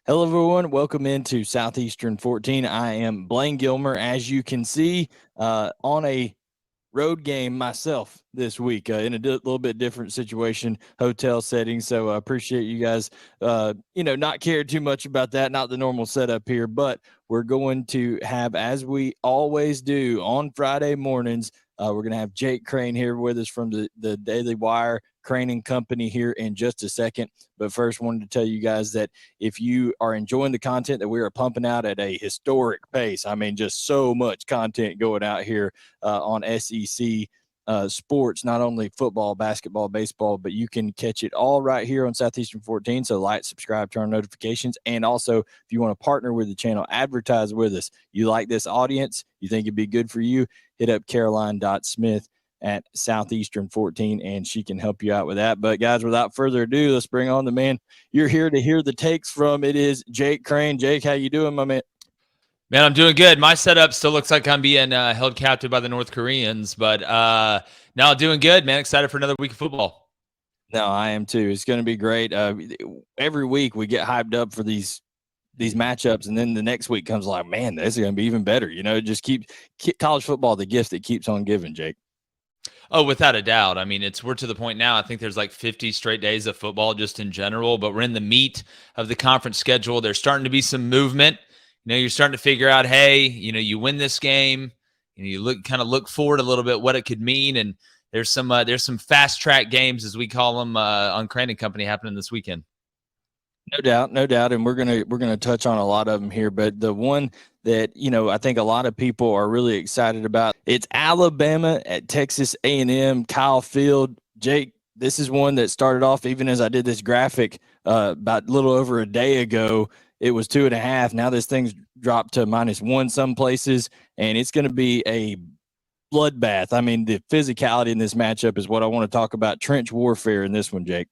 Hello, everyone. Welcome into Southeastern 14. I am Blayne Gilmer, as you can see, on a road game myself this week in a little bit different situation, hotel setting. So I appreciate you guys, not caring too much about that, not the normal setup here, but we're going to have, as we always do on Friday mornings, we're going to have Jake Crain here with us from the Daily Wire, Crain and Company, here in just a second. But first, wanted to tell you guys that if you are enjoying the content that we are pumping out at a historic pace, I mean, just so much content going out here on SEC sports, not only football, basketball, baseball, but you can catch it all right here on Southeastern 14. So like, subscribe, turn on notifications. And also, if you want to partner with the channel, advertise with us. You like this audience, you think it'd be good for you, hit up Caroline.Smith at Southeastern 14, and she can help you out with that. But guys, without further ado, let's bring on the man you're here to hear the takes from. It is Jake Crain. Jake, how you doing, my man? Man, I'm doing good. My setup still looks like I'm being held captive by the North Koreans, but no, doing good, man. Excited for another week of football. No, I am too. It's going to be great. Every week we get hyped up for these matchups, and then the next week comes like, man, this is going to be even better. Just keep college football the gift that keeps on giving, Jake. Oh, without a doubt. I mean, we're to the point now, I think there's like 50 straight days of football just in general, but we're in the meat of the conference schedule. There's starting to be some movement. You're starting to figure out, hey, you win this game, you look forward a little bit what it could mean, and there's some fast track games, as we call them, on Crain and Company happening this weekend. No doubt, and we're gonna touch on a lot of them here. But the one that I think a lot of people are really excited about, it's Alabama at Texas A&M, Kyle Field. Jake, this is one that started off, even as I did this graphic about a little over a day ago, it was 2.5. Now this thing's dropped to -1 some places, and it's going to be a bloodbath. I mean, the physicality in this matchup is what I want to talk about. Trench warfare in this one, Jake.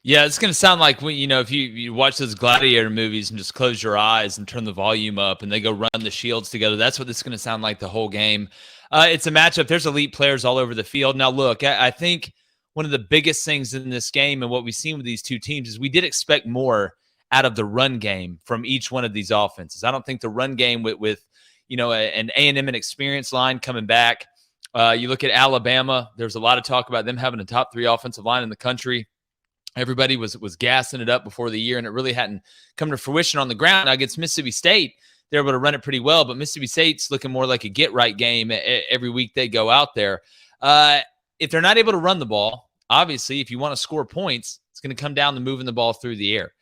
Yeah, it's going to sound like when if you watch those gladiator movies and just close your eyes and turn the volume up and they go run the shields together. That's what it's going to sound like the whole game. It's a matchup. There's elite players all over the field. Now, look, I think one of the biggest things in this game and what we've seen with these two teams is we did expect more out of the run game from each one of these offenses. I don't think the run game with an A&M and experience line coming back. You look at Alabama. There's a lot of talk about them having a top 3 offensive line in the country. Everybody was gassing it up before the year, and it really hadn't come to fruition on the ground. Against Mississippi State, they're able to run it pretty well, but Mississippi State's looking more like a get-right game every week they go out there. If they're not able to run the ball, obviously, if you want to score points, it's going to come down to moving the ball through the air.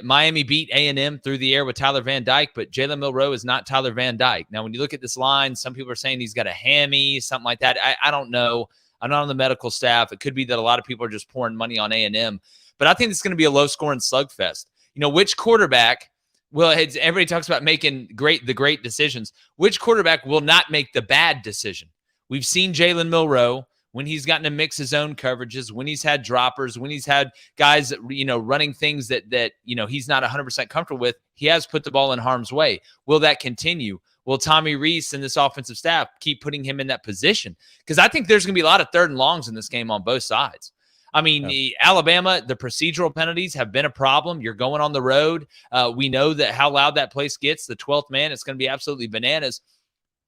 Miami beat A&M through the air with Tyler Van Dyke, but Jalen Milroe is not Tyler Van Dyke. Now, when you look at this line, some people are saying he's got a hammy, something like that. I don't know. I'm not on the medical staff. It could be that a lot of people are just pouring money on A&M. But I think it's going to be a low-scoring slugfest. Which quarterback everybody talks about making the great decisions. Which quarterback will not make the bad decision? We've seen Jalen Milroe when he's gotten to mix his own coverages, when he's had droppers, when he's had guys, running things that he's not 100% comfortable with. He has put the ball in harm's way. Will that continue? Will Tommy Rees and this offensive staff keep putting him in that position? Because I think there's going to be a lot of 3rd and longs in this game on both sides. I mean, Alabama, the procedural penalties have been a problem. You're going on the road. We know that how loud that place gets. The 12th man, it's going to be absolutely bananas.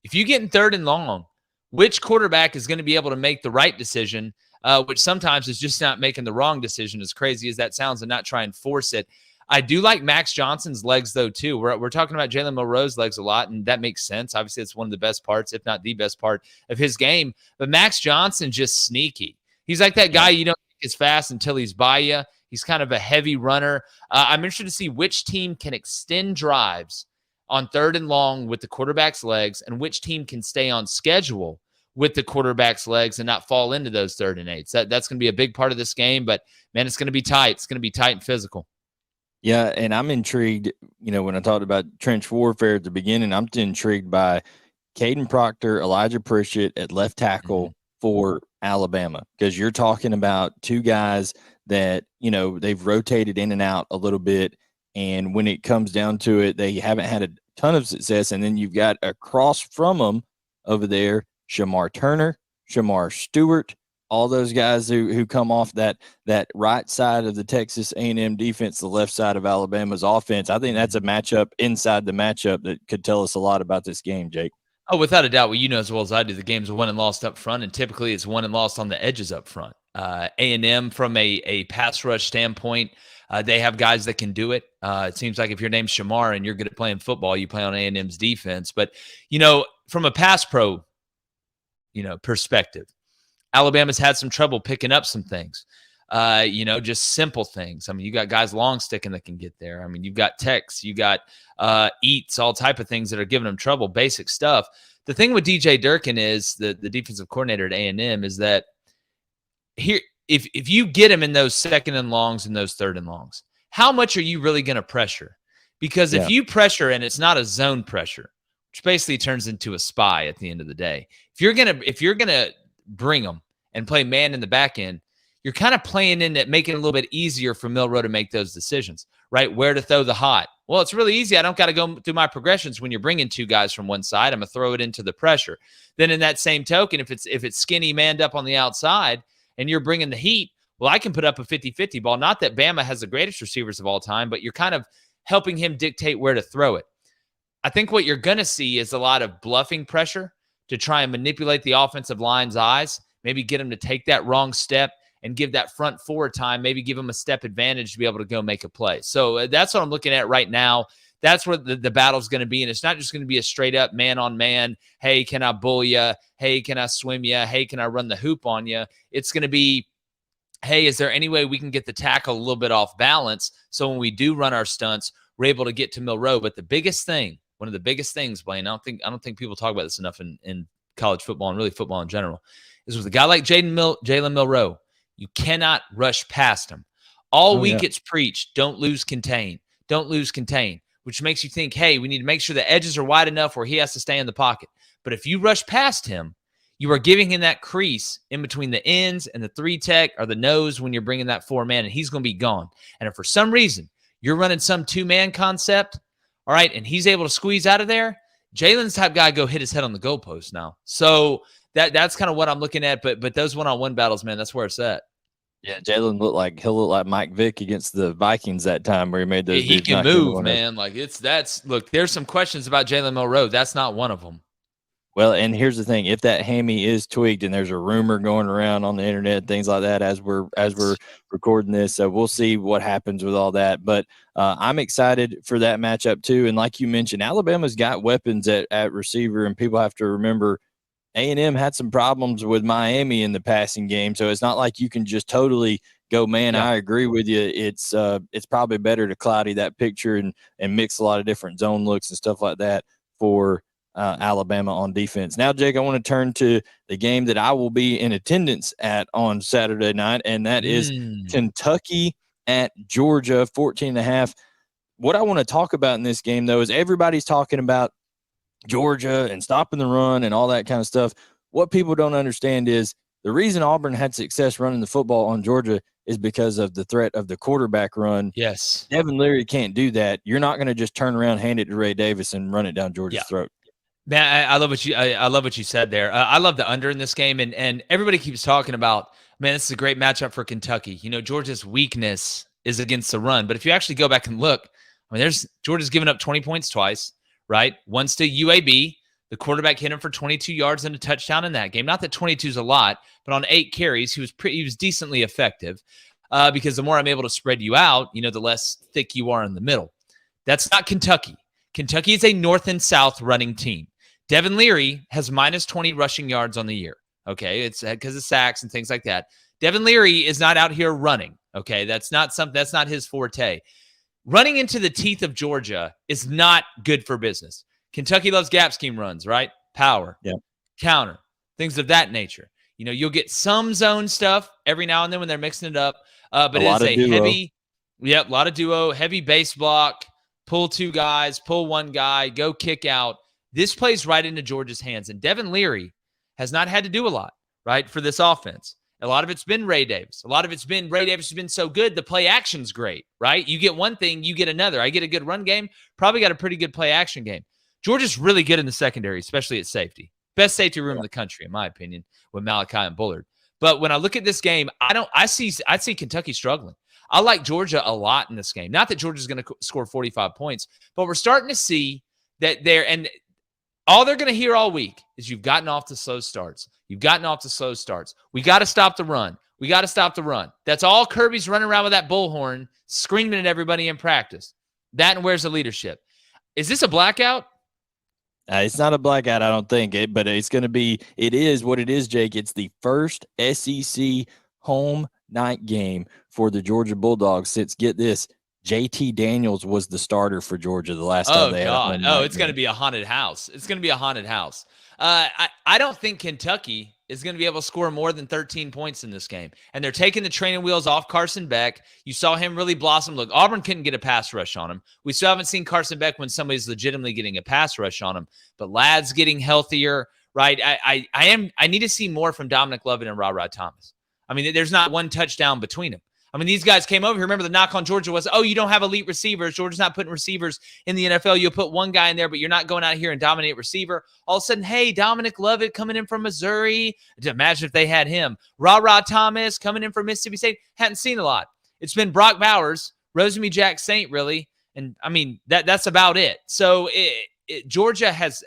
If you get in 3rd and long, which quarterback is going to be able to make the right decision, which sometimes is just not making the wrong decision, as crazy as that sounds, and not try and force it. I do like Max Johnson's legs, though, too. We're talking about Jalen Milroe's legs a lot, and that makes sense. Obviously, it's one of the best parts, if not the best part of his game. But Max Johnson's just sneaky. He's like that guy you don't think is fast until he's by you. He's kind of a heavy runner. I'm interested to see which team can extend drives on 3rd and long with the quarterback's legs and which team can stay on schedule with the quarterback's legs and not fall into those 3rd and 8s. That's going to be a big part of this game, but, man, it's going to be tight. It's going to be tight and physical. Yeah, and I'm intrigued, when I talked about trench warfare at the beginning, I'm intrigued by Caden Proctor, Elijah Pritchett at left tackle for Alabama, because you're talking about 2 guys that, they've rotated in and out a little bit, and when it comes down to it, they haven't had a ton of success, and then you've got across from them over there, Shamar Turner, Shamar Stewart, all those guys who come off that right side of the Texas A&M defense, the left side of Alabama's offense. I think that's a matchup inside the matchup that could tell us a lot about this game, Jake. Oh, without a doubt. Well, you know as well as I do, the game's won and lost up front, and typically it's won and lost on the edges up front. A&M, from a pass rush standpoint, they have guys that can do it. It seems like if your name's Shamar and you're good at playing football, you play on A&M's defense. But, from a pass pro, perspective, Alabama's had some trouble picking up some things, just simple things. I mean, you got guys long sticking that can get there. I mean, you've got Tex, you got Eats, all type of things that are giving them trouble, basic stuff. The thing with DJ Durkin is the defensive coordinator at A&M is that here, if you get him in those second and longs and those third and longs, how much are you really going to pressure? Because if you pressure and it's not a zone pressure, which basically turns into a spy at the end of the day, if you're gonna bring them and play man in the back end, you're kind of playing in it, making it a little bit easier for Milroe to make those decisions, right? Where to throw the hot. Well, it's really easy. I don't got to go through my progressions when you're bringing two guys from one side. I'm going to throw it into the pressure. Then in that same token, if it's skinny manned up on the outside and you're bringing the heat, well, I can put up a 50-50 ball. Not that Bama has the greatest receivers of all time, but you're kind of helping him dictate where to throw it. I think what you're going to see is a lot of bluffing pressure to try and manipulate the offensive line's eyes, maybe get them to take that wrong step and give that front four time, maybe give them a step advantage to be able to go make a play. So that's what I'm looking at right now. That's what the battle's going to be. And it's not just going to be a straight up man on man. Hey, can I bull you? Hey, can I swim you? Hey, can I run the hoop on you? It's going to be, hey, is there any way we can get the tackle a little bit off balance so when we do run our stunts, we're able to get to Milroe? But the biggest thing, one of the biggest things, Blayne, I don't think people talk about this enough in college football and really football in general, is with a guy like Jalen Milroe, you cannot rush past him. All week it's preached, don't lose contain, which makes you think, hey, we need to make sure the edges are wide enough where he has to stay in the pocket. But if you rush past him, you are giving him that crease in between the ends and the three tech or the nose when you're bringing that four man, and he's going to be gone. And if for some reason you're running some two-man concept, all right, and he's able to squeeze out of there, Jalen's type guy go hit his head on the goalpost now. So that's kind of what I'm looking at. But those one-on-one battles, man, that's where it's at. Yeah, Jalen he'll look like Mike Vick against the Vikings that time where he made those. He can move, man. Like look, there's some questions about Jalen Milroe. That's not one of them. Well, and here's the thing: if that hammy is tweaked, and there's a rumor going around on the internet, things like that, as we're recording this, so we'll see what happens with all that. But I'm excited for that matchup too. And like you mentioned, Alabama's got weapons at receiver, and people have to remember A&M had some problems with Miami in the passing game, so it's not like you can just totally go, man, I agree with you. It's probably better to cloudy that picture and mix a lot of different zone looks and stuff like that for Alabama on defense. Now, Jake, I want to turn to the game that I will be in attendance at on Saturday night, and that is Kentucky at Georgia, 14.5. What I want to talk about in this game, though, is everybody's talking about Georgia and stopping the run and all that kind of stuff. What people don't understand is the reason Auburn had success running the football on Georgia is because of the threat of the quarterback run. Yes. Devin Leary can't do that. You're not going to just turn around, hand it to Ray Davis, and run it down Georgia's throat. Man, I love what you said there. I love the under in this game, and everybody keeps talking about, man, this is a great matchup for Kentucky. Georgia's weakness is against the run, but if you actually go back and look, I mean, Georgia's given up 20 points twice, right? Once to UAB, the quarterback hit him for 22 yards and a touchdown in that game. Not that 22 is a lot, but on 8 carries, he was decently effective because the more I'm able to spread you out, the less thick you are in the middle. That's not Kentucky. Kentucky is a north and south running team. Devin Leary has minus 20 rushing yards on the year. Okay, it's because of sacks and things like that. Devin Leary is not out here running. Okay, that's not his forte. Running into the teeth of Georgia is not good for business. Kentucky loves gap scheme runs, right? Power, counter, things of that nature. You'll get some zone stuff every now and then when they're mixing it up, but it's a heavy, a lot of duo, heavy base block, pull 2 guys, pull 1 guy, go kick out. This plays right into Georgia's hands, and Devin Leary has not had to do a lot, right, for this offense. A lot of it's been Ray Davis. Ray Davis has been so good, the play action's great, right? You get one thing, you get another. I get a good run game, probably got a pretty good play action game. Georgia's really good in the secondary, especially at safety. Best safety room in the country, in my opinion, with Malachi and Bullard. But when I look at this game, I see Kentucky struggling. I like Georgia a lot in this game. Not that Georgia's going to score 45 points, but we're starting to see that and all they're going to hear all week is you've gotten off to slow starts. You've gotten off to slow starts. We got to stop the run. We got to stop the run. That's all Kirby's running around with that bullhorn, screaming at everybody in practice. That and where's the leadership? Is this a blackout? It's not a blackout, I don't think, but it's going to be – it is what it is, Jake. It's the first SEC home night game for the Georgia Bulldogs since, get this, JT Daniels was the starter for Georgia the last time they had a home night it's going to be a haunted house. It's going to be a haunted house. I don't think Kentucky is going to be able to score more than 13 points in this game. And they're taking the training wheels off Carson Beck. You saw him really blossom. Look, Auburn couldn't get a pass rush on him. We still haven't seen Carson Beck when somebody's legitimately getting a pass rush on him. But Ladd's getting healthier, right? I need to see more from Dominic Lovett and Ra Thomas. I mean, there's not one touchdown between them. I mean, these guys came over here. Remember, the knock on Georgia was, oh, you don't have elite receivers. Georgia's not putting receivers in the NFL. You'll put one guy in there, but you're not going out here and dominate receiver. All of a sudden, hey, Dominic Lovett coming in from Missouri. Imagine if they had him. Ra Thomas coming in from Mississippi State. Hadn't seen a lot. It's been Brock Bowers, Rosemy Jack Saint, really. And, I mean, that's about it. So Georgia has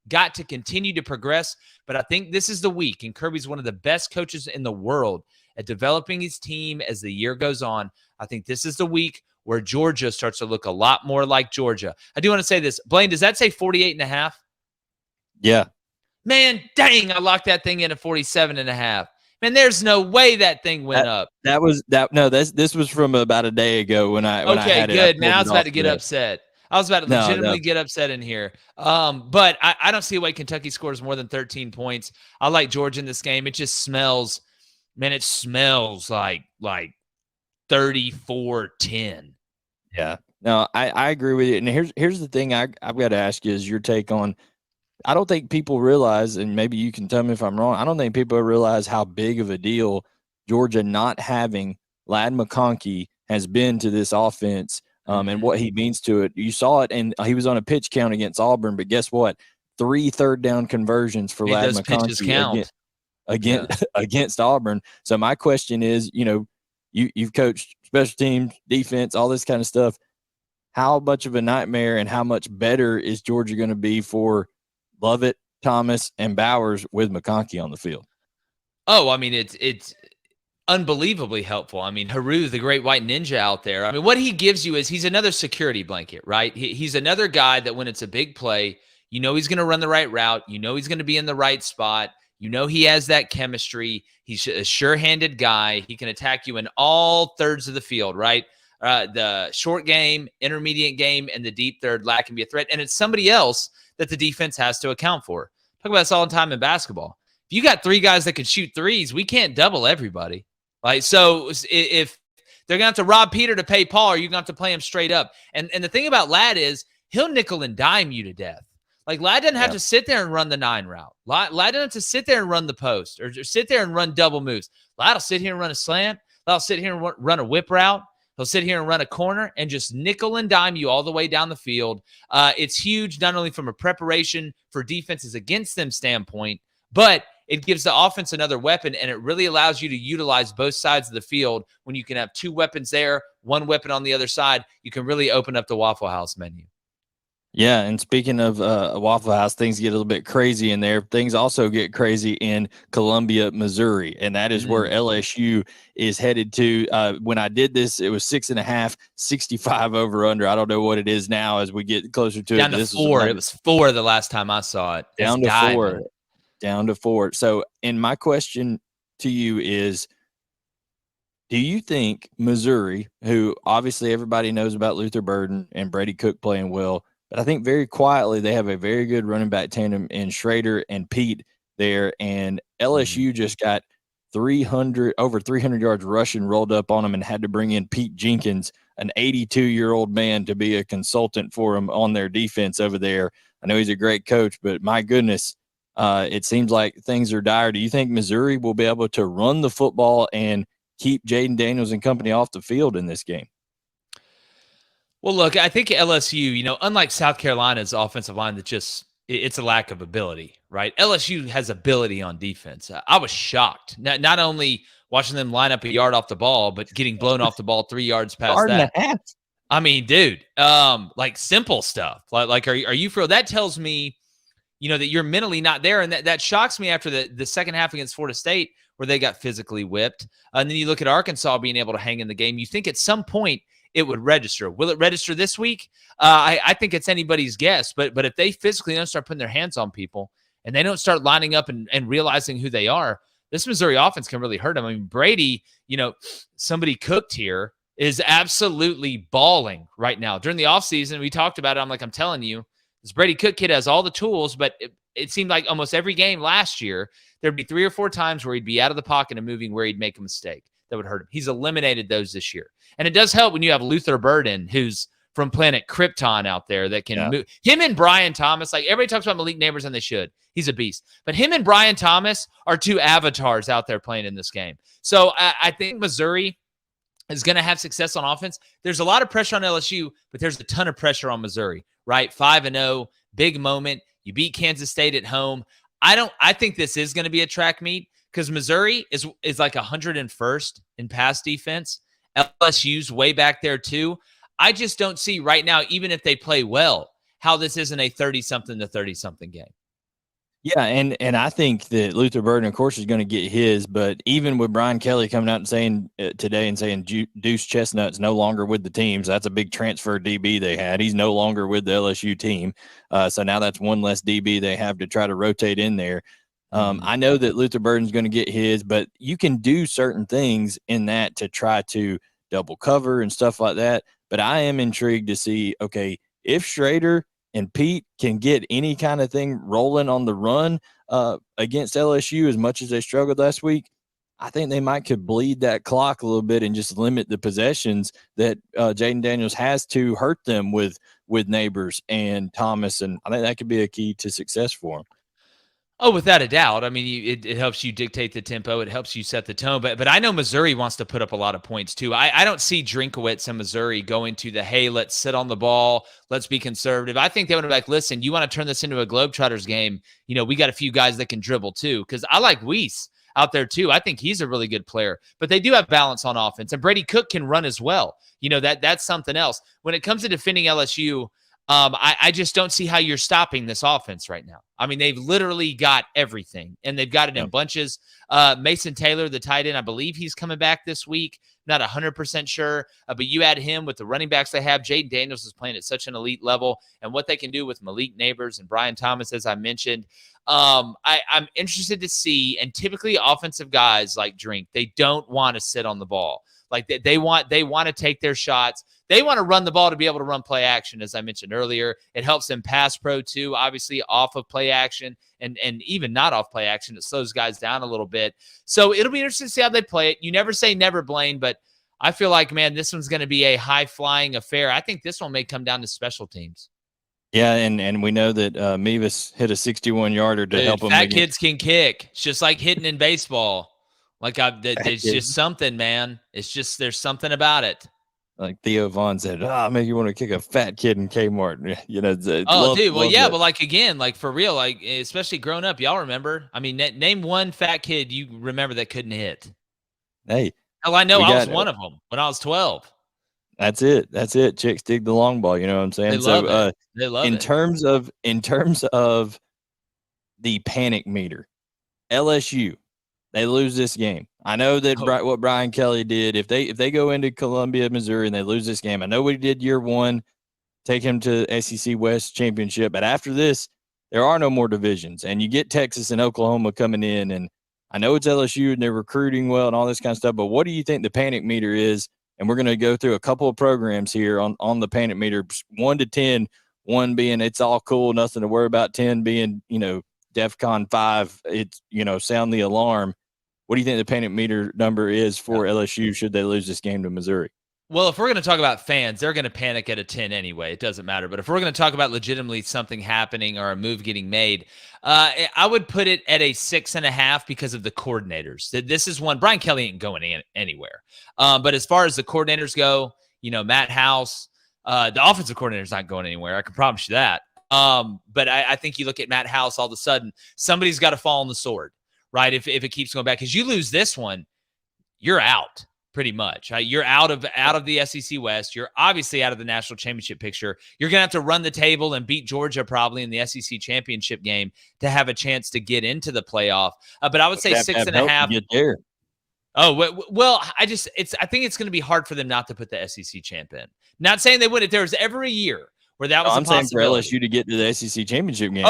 got to continue to progress, but I think this is the week, and Kirby's one of the best coaches in the world at developing his team as the year goes on. I think this is the week where Georgia starts to look a lot more like Georgia. I do want to say this. Blayne, does that say 48.5? Yeah. Man, dang, I locked that thing in at 47.5. Man, there's no way that thing went up. This was from about a day ago when I had good. it. Man, I was about to get upset. I was about to legitimately get upset in here. But I don't see a way Kentucky scores more than 13 points. I like Georgia in this game. It just smells, man, it smells like 34-10. Yeah. No, I agree with you. And here's the thing I've got to ask you is your take on, I don't think people realize, and maybe you can tell me if I'm wrong, I don't think people realize how big of a deal Georgia not having Ladd McConkey has been to this offense. And what he means to it. You saw it, and he was on a pitch count against Auburn, but guess what? 3 third-down conversions for Ladd McConkey against Auburn. So my question is, you've coached special teams, defense, all this kind of stuff. How much of a nightmare and how much better is Georgia going to be for Lovett, Thomas, and Bowers with McConkey on the field? Oh, I mean, it's unbelievably helpful. I mean, Haru, the great white ninja out there. I mean, what he gives you is he's another security blanket, right? He's another guy that when it's a big play, he's going to run the right route. He's going to be in the right spot. He has that chemistry. He's a sure-handed guy. He can attack you in all thirds of the field, right? The short game, intermediate game, and the deep third. Ladd can be a threat. And it's somebody else that the defense has to account for. Talk about this all the time in basketball. If you got 3 guys that can shoot threes, we can't double everybody. Right, so if they're going to have to rob Peter to pay Paul, or you're going to have to play him straight up. And the thing about Ladd is he'll nickel and dime you to death. Like, Ladd doesn't have to sit there and run the 9 route. Ladd doesn't have to sit there and run the post or sit there and run double moves. Ladd will sit here and run a slant. Ladd will sit here and run a whip route. He'll sit here and run a corner and just nickel and dime you all the way down the field. It's huge, not only from a preparation for defenses against them standpoint, but it gives the offense another weapon, and it really allows you to utilize both sides of the field. When you can have 2 weapons there, 1 weapon on the other side, you can really open up the Waffle House menu. Yeah, and speaking of Waffle House, things get a little bit crazy in there. Things also get crazy in Columbia, Missouri, and that is where LSU is headed to. When I did this, it was 6.5, 65 over under. I don't know what it is now as we get closer to down it. To 4. It was 4 the last time I saw it. Down to 4. Down to 4. So, and my question to you is, do you think Missouri, who obviously everybody knows about Luther Burden and Brady Cook playing well, but I think very quietly they have a very good running back tandem in Schrader and Pete there, and LSU just got over 300 yards rushing rolled up on them and had to bring in Pete Jenkins, an 82-year-old man, to be a consultant for them on their defense over there. I know he's a great coach, but my goodness, it seems like things are dire. Do you think Missouri will be able to run the football and keep Jaden Daniels and company off the field in this game? Well, look, I think LSU, unlike South Carolina's offensive line that just it's a lack of ability, right? LSU has ability on defense. I was shocked. Not only watching them line up a yard off the ball, but getting blown off the ball 3 yards past Yard and that. a half. I mean, dude, like simple stuff. Like, are you for real? That tells me, that you're mentally not there. And that shocks me after the second half against Florida State, where they got physically whipped. And then you look at Arkansas being able to hang in the game. You think at some point it would register. Will it register this week? I think it's anybody's guess. But if they physically don't start putting their hands on people and they don't start lining up and realizing who they are, this Missouri offense can really hurt them. I mean, Brady, somebody cooked here, is absolutely balling right now. During the offseason, we talked about it. I'm telling you, this Brady Cook kid has all the tools, but it seemed like almost every game last year, there'd be 3 or 4 times where he'd be out of the pocket and moving where he'd make a mistake that would hurt him. He's eliminated those this year. And it does help when you have Luther Burden, who's from planet Krypton out there, that can move. Him and Brian Thomas, like everybody talks about Malik Neighbors, and they should. He's a beast. But him and Brian Thomas are 2 avatars out there playing in this game. So I think Missouri is going to have success on offense. There's a lot of pressure on LSU, but there's a ton of pressure on Missouri, right? 5-0, big moment. You beat Kansas State at home. I think this is going to be a track meet because Missouri is like 101st in pass defense. LSU's way back there too. I just don't see right now, even if they play well, how this isn't a 30-something to 30-something game. Yeah, and I think that Luther Burden, of course, is going to get his. But even with Brian Kelly coming out and saying today and saying Deuce Chestnut's no longer with the team, so that's a big transfer DB they had. He's no longer with the LSU team. So now that's one less DB they have to try to rotate in there. I know that Luther Burden's going to get his, but you can do certain things in that to try to double cover and stuff like that. But I am intrigued to see, okay, if Schrader and Pete can get any kind of thing rolling on the run against LSU as much as they struggled last week, I think they could bleed that clock a little bit and just limit the possessions that Jaden Daniels has to hurt them with Neighbors and Thomas. And I think that could be a key to success for them. Oh, without a doubt. I mean, it helps you dictate the tempo. It helps you set the tone. But I know Missouri wants to put up a lot of points too. I don't see Drinkowitz and Missouri going to the, hey, let's sit on the ball. Let's be conservative. I think they would be like, listen, you want to turn this into a Globetrotters game. We got a few guys that can dribble too. Because I like Weiss out there too. I think he's a really good player. But they do have balance on offense. And Brady Cook can run as well. That's something else. When it comes to defending LSU, I just don't see how you're stopping this offense right now. I mean, they've literally got everything, and they've got it in bunches. Mason Taylor, the tight end, I believe he's coming back this week. Not 100% sure, but you add him with the running backs they have. Jaden Daniels is playing at such an elite level, and what they can do with Malik Neighbors and Brian Thomas, as I mentioned. I'm interested to see, and typically offensive guys like Drink, they don't want to sit on the ball. Like they want to take their shots. They want to run the ball to be able to run play action, as I mentioned earlier. It helps them pass pro too, obviously off of play action and even not off play action. It slows guys down a little bit. So it'll be interesting to see how they play it. You never say never, Blayne, but I feel like, man, this one's going to be a high-flying affair. I think this one may come down to special teams. Yeah, and we know that Mevis hit a 61-yarder to help him. Fat kids can kick. It's just like hitting in baseball. There's just something, man. It's just there's something about it. Like Theo Vaughn said, make you want to kick a fat kid in Kmart. But like again, like for real, like especially growing up, y'all remember? I mean, name one fat kid you remember that couldn't hit. Hey, hell, I know I was one of them when I was 12. That's it. Chicks dig the long ball. You know what I'm saying? They love it. They love it. In terms of the panic meter, LSU, they lose this game. I know that what Brian Kelly did, if they go into Columbia, Missouri, and they lose this game, I know what he did year one, take him to SEC West championship. But after this, there are no more divisions, and you get Texas and Oklahoma coming in. And I know it's LSU and they're recruiting well and all this kind of stuff. But what do you think the panic meter is? And we're going to go through a couple of programs here on the panic meter, 1 to 10. 1 being it's all cool, nothing to worry about. 10 being DEFCON 5. It's sound the alarm. What do you think the panic meter number is for LSU should they lose this game to Missouri? Well, if we're going to talk about fans, they're going to panic at a 10 anyway. It doesn't matter. But if we're going to talk about legitimately something happening or a move getting made, I would put it at a 6.5 because of the coordinators. This is one. Brian Kelly ain't going anywhere. But as far as the coordinators go, Matt House, the offensive coordinator's not going anywhere. I can promise you that. But I think you look at Matt House, all of a sudden, somebody's got to fall on the sword, right? If it keeps going back, because you lose this one, you're out pretty much. You're out of the SEC West. You're obviously out of the national championship picture. You're going to have to run the table and beat Georgia probably in the SEC championship game to have a chance to get into the playoff. But I would say 6.5. Get there. Oh, well, I think it's going to be hard for them not to put the SEC champ in. Not saying they would. If there was ever a year where that was a possibility. I'm saying for LSU to get to the SEC championship game.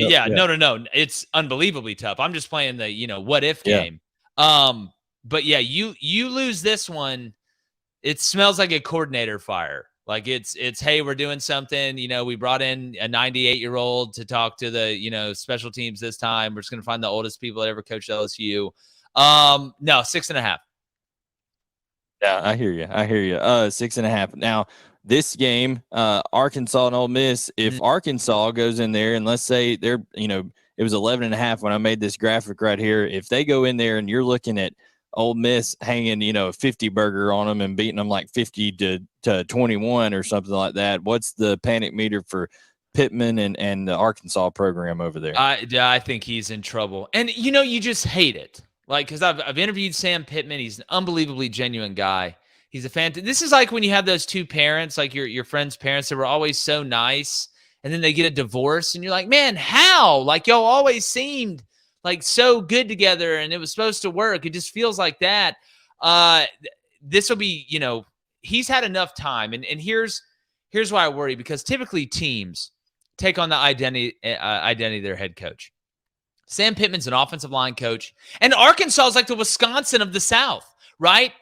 Yeah. No. It's unbelievably tough. I'm just playing the, what if game. But yeah, you lose this one. It smells like a coordinator fire. Like it's, hey, we're doing something. We brought in a 98-year-old to talk to the, special teams this time. We're just going to find the oldest people that ever coached LSU. No, 6.5. Yeah, I hear you. 6.5. Now, this game, Arkansas and Ole Miss, if Arkansas goes in there and let's say they're, it was 11.5 when I made this graphic right here. If they go in there and you're looking at Ole Miss hanging, a 50 burger on them and beating them like 50 to 21 or something like that, what's the panic meter for Pittman and the Arkansas program over there? I think he's in trouble. And, you just hate it. Like, because I've interviewed Sam Pittman. He's an unbelievably genuine guy. He's a fan. This is like when you have those two parents, like your friend's parents that were always so nice, and then they get a divorce, and you're like, man, how? Like, y'all always seemed like so good together, and it was supposed to work. It just feels like that. This will be, he's had enough time, and here's why I worry, because typically teams take on the identity of their head coach. Sam Pittman's an offensive line coach, and Arkansas is like the Wisconsin of the South, right?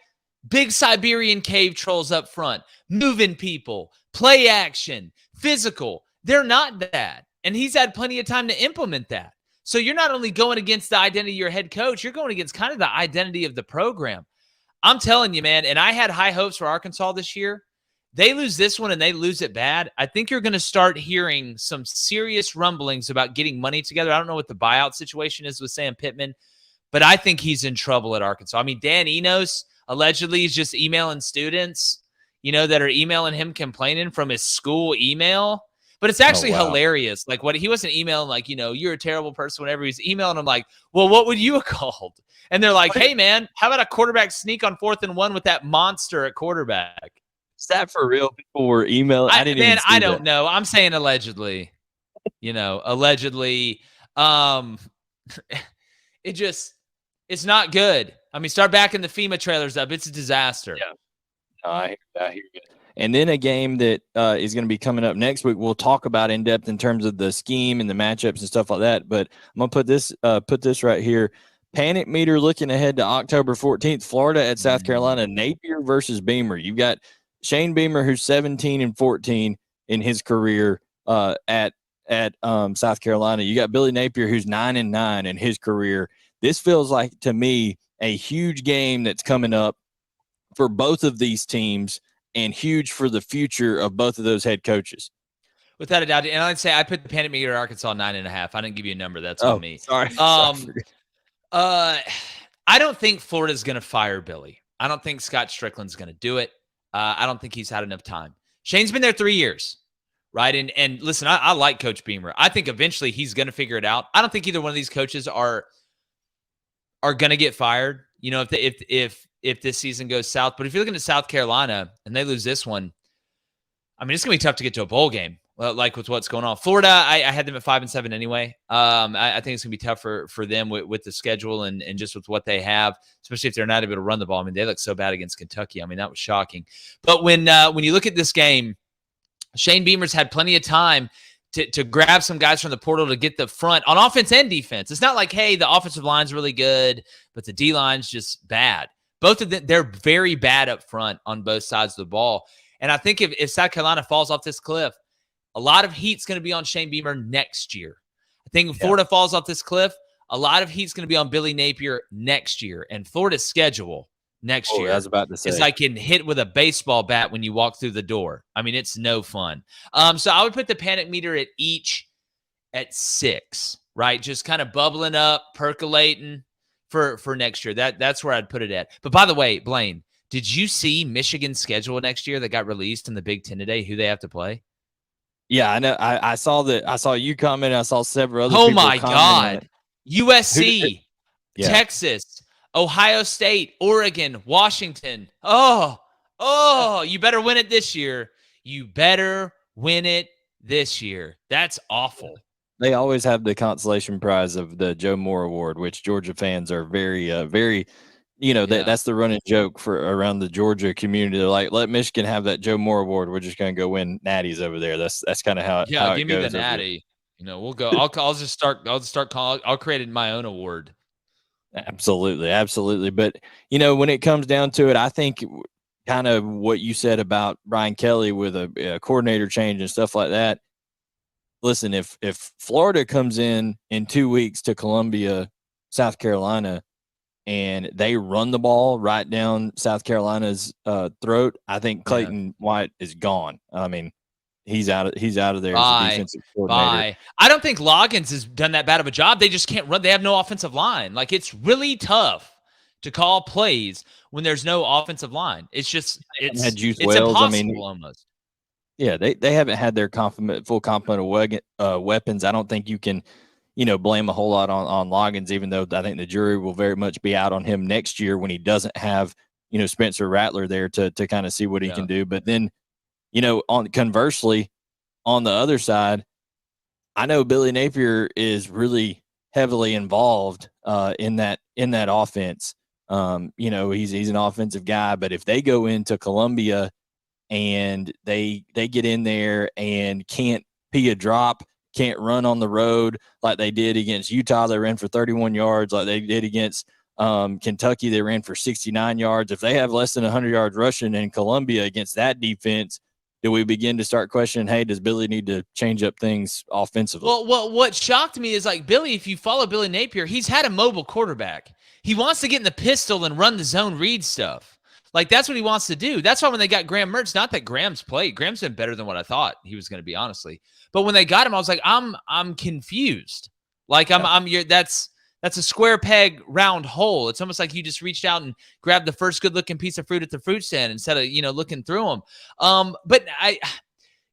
Big Siberian cave trolls up front, moving people, play action, physical. They're not that. And he's had plenty of time to implement that. So you're not only going against the identity of your head coach, you're going against kind of the identity of the program. I'm telling you, man, and I had high hopes for Arkansas this year. They lose this one and they lose it bad. I think you're going to start hearing some serious rumblings about getting money together. I don't know what the buyout situation is with Sam Pittman, but I think he's in trouble at Arkansas. I mean, Dan Enos allegedly is just emailing students, that are emailing him complaining from his school email. But it's actually hilarious. Like, what he wasn't emailing, like, you're a terrible person, whatever. He's emailing them like, well, what would you have called? And they're like, hey, man, how about a quarterback sneak on 4th and 1 with that monster at quarterback? Is that for real? People were emailing. I don't know. I'm saying allegedly. Allegedly. It's not good. I mean, start backing the FEMA trailers up. It's a disaster. Yeah. I hear you. And then a game that is going to be coming up next week, we'll talk about in depth in terms of the scheme and the matchups and stuff like that. But I'm going to put this right here. Panic meter looking ahead to October 14th, Florida at South Carolina, Napier versus Beamer. You've got Shane Beamer, who's 17-14 in his career at South Carolina. You got Billy Napier, who's 9-9 in his career. This feels like, to me, a huge game that's coming up for both of these teams and huge for the future of both of those head coaches. Without a doubt. And I'd say I put the panic meter at Arkansas 9.5. I didn't give you a number. That's on me. Sorry. I don't think Florida's going to fire Billy. I don't think Scott Strickland's going to do it. I don't think he's had enough time. Shane's been there 3 years, right? And listen, I like Coach Beamer. I think eventually he's going to figure it out. I don't think either one of these coaches are going to get fired. If this season goes south. But if you're looking at South Carolina and they lose this one, I mean, it's going to be tough to get to a bowl game, like with what's going on. Florida, I had them at 5-7 anyway. I think it's going to be tough for them with the schedule and just with what they have, especially if they're not able to run the ball. I mean, they look so bad against Kentucky. I mean, that was shocking. But when you look at this game, Shane Beamer's had plenty of time to grab some guys from the portal to get the front on offense and defense. It's not like, hey, the offensive line's really good, but the D-line's just bad. Both of them, they're very bad up front on both sides of the ball. And I think if South Carolina falls off this cliff, a lot of heat's going to be on Shane Beamer next year. I think if Florida falls off this cliff, a lot of heat's going to be on Billy Napier next year. And Florida's schedule next year I was about to say. is like getting hit with a baseball bat when you walk through the door. I mean, it's no fun. So I would put the panic meter at each at 6, right? Just kind of bubbling up, percolating for next year. That's where I'd put it at. But by the way, Blayne, did you see Michigan's schedule next year that got released in the Big Ten today, who they have to play? Yeah, I know. I saw that. I saw you comment. I saw several other Oh people my comment on God. it. USC, Yeah, Texas, Ohio State, Oregon, Washington. You better win it this year. You better win it this year. That's awful. they always have the consolation prize of the Joe Moore Award, which Georgia fans are very, Yeah. that's the running joke for around the Georgia community. They're like, let Michigan have that Joe Moore Award. We're just going to go win natties over there. That's kind of Yeah, how it give me the goes over there. natty. We'll go. I'll just start calling. I'll create my own award. Absolutely, absolutely. But when it comes down to it, I think kind of what you said about Brian Kelly with a coordinator change and stuff like that. Listen, if Florida comes in 2 weeks to Columbia, South Carolina, and they run the ball right down South Carolina's throat, I think Yeah. Clayton White is gone. I mean, he's out of there as a Bye. defensive coordinator. Bye. I don't think Loggins has done that bad of a job. They just can't run. They have no offensive line. Like, it's really tough to call plays when there's no offensive line. It's just Had Juice it's Wells. I mean, impossible almost. yeah, they haven't had their full complement of weapons. I don't think you can, blame a whole lot on Loggins, even though I think the jury will very much be out on him next year when he doesn't have, Spencer Rattler there to kind of see what he Yeah. can do. But then, conversely, on the other side, I know Billy Napier is really heavily involved in that offense. He's an offensive guy, but if they go into Columbia and they get in there and can't pee a drop, can't run on the road like they did against Utah, they ran for 31 yards, like they did against Kentucky, they ran for 69 yards. If they have less than 100 yards rushing in Columbia against that defense, do we begin to start questioning, hey, does Billy need to change up things offensively? Well, what shocked me is, like, Billy, if you follow Billy Napier, he's had a mobile quarterback. He wants to get in the pistol and run the zone read stuff. Like, that's what he wants to do. That's why when they got Graham Mertz, not that Graham's played. Graham's been better than what I thought he was going to be, honestly. But when they got him, I was like, I'm confused. Like, that's a square peg, round hole. It's almost like you just reached out and grabbed the first good looking piece of fruit at the fruit stand instead of, looking through them.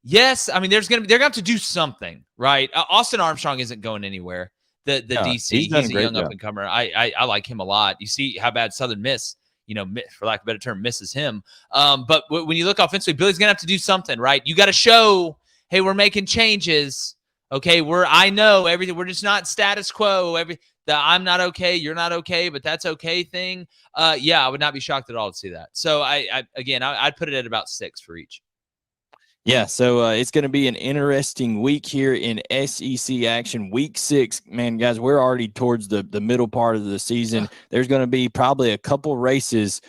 Yes, I mean, they're gonna have to do something, right? Austin Armstrong isn't going anywhere. The DC, he's a young up and comer. I like him a lot. You see how bad Southern Miss, for lack of a better term, misses him. But when you look offensively, Billy's gonna have to do something, right? You got to show, hey, we're making changes. Okay, I know everything. We're just not status quo. I'm not okay, you're not okay, but that's okay thing. I would not be shocked at all to see that. So I'd put it at about 6 for each. Yeah, so it's going to be an interesting week here in SEC action. Week 6, man, guys, we're already towards the middle part of the season. There's going to be probably a couple races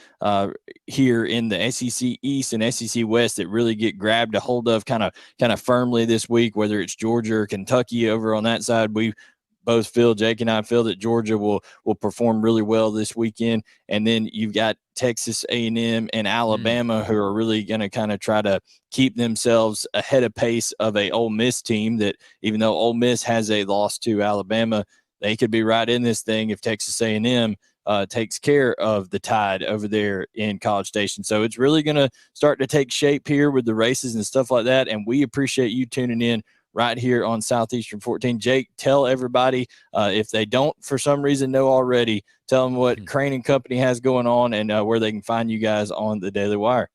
here in the SEC East and SEC West that really get grabbed a hold of kind of firmly this week, whether it's Georgia or Kentucky over on that side. Jake and I feel that Georgia will perform really well this weekend. And then you've got Texas A&M and Alabama who are really going to kind of try to keep themselves ahead of pace of a Ole Miss team that, even though Ole Miss has a loss to Alabama, they could be right in this thing if Texas A&M takes care of the Tide over there in College Station. So it's really going to start to take shape here with the races and stuff like that. And we appreciate you tuning in right here on Southeastern 14. Jake, tell everybody, if they don't for some reason know already, tell them what Crain and Company has going on and where they can find you guys on the Daily Wire.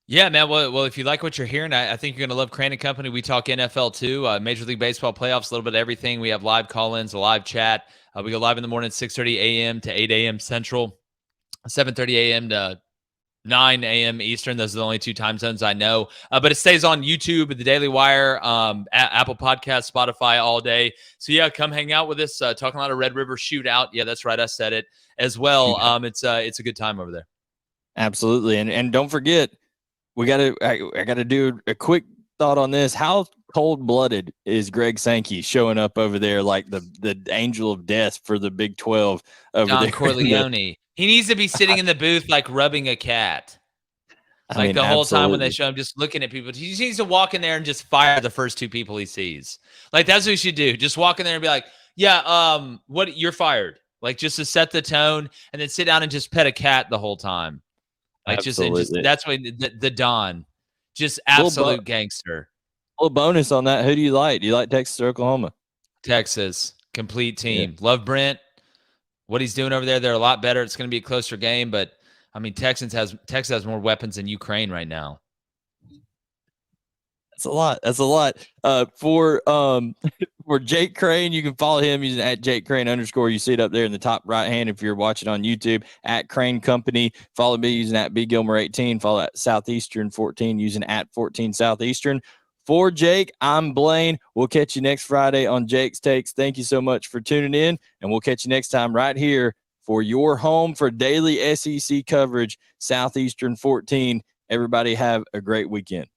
Yeah, man. Well, if you like what you're hearing, I think you're going to love Crain and Company. We talk NFL too, Major League Baseball playoffs, a little bit of everything. We have live call-ins, a live chat. We go live in the morning, 6:30 a.m. to 8 a.m. Central, 7:30 a.m. to 9 a.m. Eastern. Those are the only 2 time zones I know. But it stays on YouTube, the Daily Wire, Apple Podcasts, Spotify all day. So, yeah, come hang out with us. Talking a lot of Red River Shootout. Yeah, that's right. I said it as well. It's a good time over there. Absolutely. And don't forget, I got to do a quick thought on this. How cold-blooded is Greg Sankey showing up over there like the angel of death for the Big 12 over Don there? Corleone. He needs to be sitting in the booth like rubbing a cat. Like the whole time when they show him just looking at people. He needs to walk in there and just fire the first 2 people he sees. Like, that's what he should do. Just walk in there and be like, yeah, what, you're fired. Like, just to set the tone, and then sit down and just pet a cat the whole time. Like, just that's what the Don. Just absolute gangster. little bonus on that. Who do you like? Do you like Texas or Oklahoma? Texas, complete team. Yeah. Love Brent. What he's doing over there, they're a lot better. It's going to be a closer game, but I mean, Texas has more weapons than Ukraine right now. That's a lot. That's a lot. For Jake Crain, you can follow him using @JakeCrain_. You see it up there in the top right hand if you're watching on YouTube. @Crain Company. Follow me using @BGilmer18. Follow Southeastern 14 using @14 Southeastern. For Jake, I'm Blayne. We'll catch you next Friday on Jake's Takes. Thank you so much for tuning in, and we'll catch you next time right here for your home for daily SEC coverage, Southeastern 14. Everybody have a great weekend.